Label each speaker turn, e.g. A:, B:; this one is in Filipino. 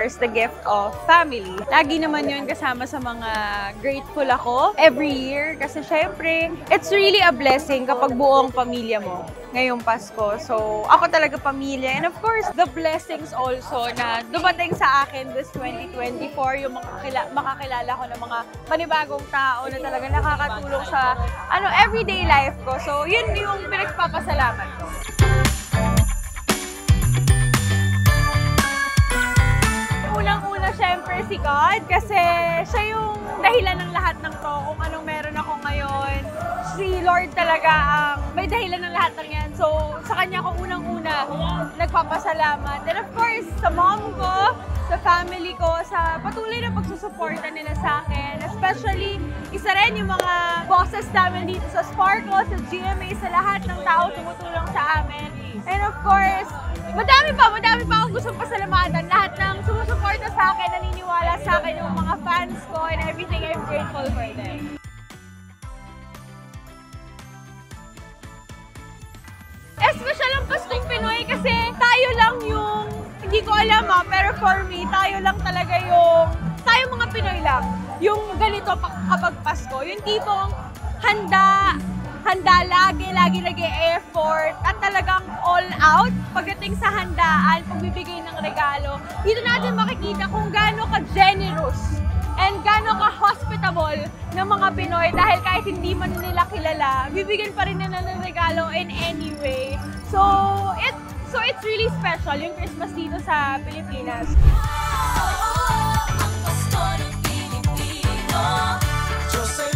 A: course, the gift of family. Lagi naman yun kasama sa mga grateful ako every year kasi syempre, it's really a blessing kapag buong pamilya mo ngayong Pasko. So, ako talaga pamilya. And of course, the blessings also na dumating sa akin this 2024, yung makakilala ko ng mga panibagong tao na talaga nakakatulong sa everyday life ko. So, yun yung pinagpapasalamat ko. Unang-una, syempre, si God kasi siya yung dahilan ng lahat ng to, kung anong meron ako ngayon. Si Lord talaga ang may dahilan ng lahat ng yan. So, sa Kanya ako unang-una nagpapasalamat. And of course, sa mom ko, sa family ko, sa patuloy na pagsusuporta nila sa akin. Especially, isa rin yung mga bosses namin dito sa Sparkle, sa GMA, sa lahat ng tao tumutulong sa amin. And of course, madami pa akong gustong pasalamatan. Lahat ng sumusuporta sa akin, naniniwala sa akin yung mga fans ko and everything, I'm grateful for them. Espesyal ang Paskong Pinoy kasi tayo lang yung, hindi ko alam pero for me, tayo lang talaga tayo mga Pinoy lang, yung ganito kapag Pasko. Yung tipong handa lagi nag-e-effort at talagang all out pagdating sa handaan, pagbibigay ng regalo. Dito natin makikita kung gaano ka-generous and gaano ka-hospitable ng mga Pinoy dahil kahit hindi man nila kilala, bibigyan pa rin nila ng regalo in any way. So it's really special yung Christmas dito sa Pilipinas. Ang Pasko ng Pilipino, Diyos ay